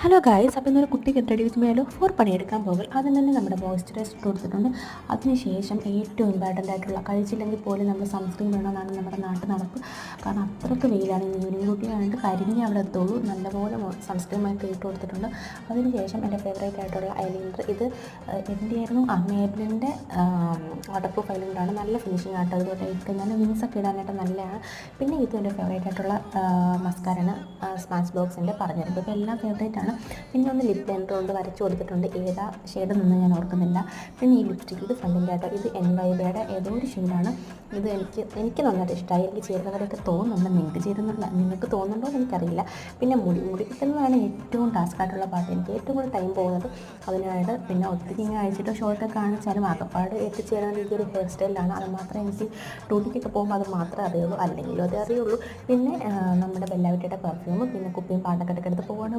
Hello guys, അപ്പോൾ ഇന്നൊരു കുട്ടി get ready with me for പണിയെടുക്കാൻ പോകും. ആദ്യം തന്നെ നമ്മുടെ മോയ്സ്ചറൈസർ കൊടുത്തിട്ടുണ്ട്. അതിനുശേഷം ഏറ്റവും ഇമ്പോർട്ടൻ്റ് ആയിട്ടുള്ള, കഴിച്ചില്ലെങ്കിൽ പോലും നമ്മൾ സൺസ്ക്രീൻ വേണമെന്നാണ് നമ്മുടെ നാട്ടു നടപ്പ്. കാരണം അത്രയ്ക്ക് വെയിലാണ്. ഈവനിങ് കുട്ടിയായിട്ട് കരിഞ്ഞ് അവിടെ എത്തുള്ളൂ. നല്ലപോലെ സൺസ്ക്രീമായിട്ട് ഇട്ട് കൊടുത്തിട്ടുണ്ട്. അതിനുശേഷം എൻ്റെ ഫേവറേറ്റ് ആയിട്ടുള്ള ഐലൈനർ, ഇത് എൻ്റെ ആയിരുന്നു മേബിലിൻ്റെ വാട്ടർ പ്രൂഫ് ഐലൈനറാണ്. നല്ല ഫിനിഷിംഗ് ആയിട്ട് അതുപോലെ ഇട്ട് നല്ല വിങ്സൊക്കെ ഇടാനായിട്ട് നല്ലതാണ്. പിന്നെ ഇത് എൻ്റെ ഫേവറേറ്റ് ആയിട്ടുള്ള മസ്കാരാണ്, സ്മാച്ച് ബോക്സിൻ്റെ പറഞ്ഞത്. ഇപ്പോൾ എല്ലാം ഫേവറേറ്റ് ആണ്. പിന്നെ ഒന്ന് ലിപ് ലൈനർ കൊണ്ട് വരച്ച് കൊടുത്തിട്ടുണ്ട്. ഏതാ ഷെയ്ഡ് നിന്ന് ഞാൻ ഓർക്കുന്നില്ല. പിന്നെ ഈ ലിപ്സ്റ്റിക്ക്, ഇത് ഫ്രണ്ടിൻ്റെ ആയിട്ട്, ഇത് NYBയുടെ ഏതോ ഒരു ഷെയ്ഡാണ്. ഇത് എനിക്ക് നന്നായിട്ട് ഇഷ്ടമായി. എനിക്ക് ചേരുന്നവരൊക്കെ തോന്നുന്നുണ്ട്. നിങ്ങൾക്ക് തോന്നുന്നുണ്ടോ എന്ന് എനിക്കറിയില്ല. പിന്നെ മുടി കിട്ടുന്നതാണ് ഏറ്റവും ടാസ്ക് ആയിട്ടുള്ള പാട്ട്. എനിക്ക് ഏറ്റവും കൂടുതൽ ടൈം പോകുന്നത് അതിനായിട്ട്. പിന്നെ ഒത്തിരി ഇങ്ങനെ അയച്ചിട്ടോ ഷോർട്ടൊക്കെ കാണിച്ചാലും ആകപ്പാട് എത്തിച്ചേരുന്ന രീതിയൊരു ഹെയർ സ്റ്റൈലാണ്. അത് മാത്രമേ എനിക്ക് ഡ്യൂട്ടിക്കൊക്കെ പോകുമ്പോൾ അത് മാത്രമേ അറിയുള്ളൂ, അല്ലെങ്കിലും അതേ അറിയുള്ളൂ. പിന്നെ നമ്മുടെ ബെല്ലാവിറ്റയുടെ പെർഫ്യൂം, പിന്നെ കുപ്പിയും പാട്ടൊക്കെ എടുത്ത് പോവാണ്.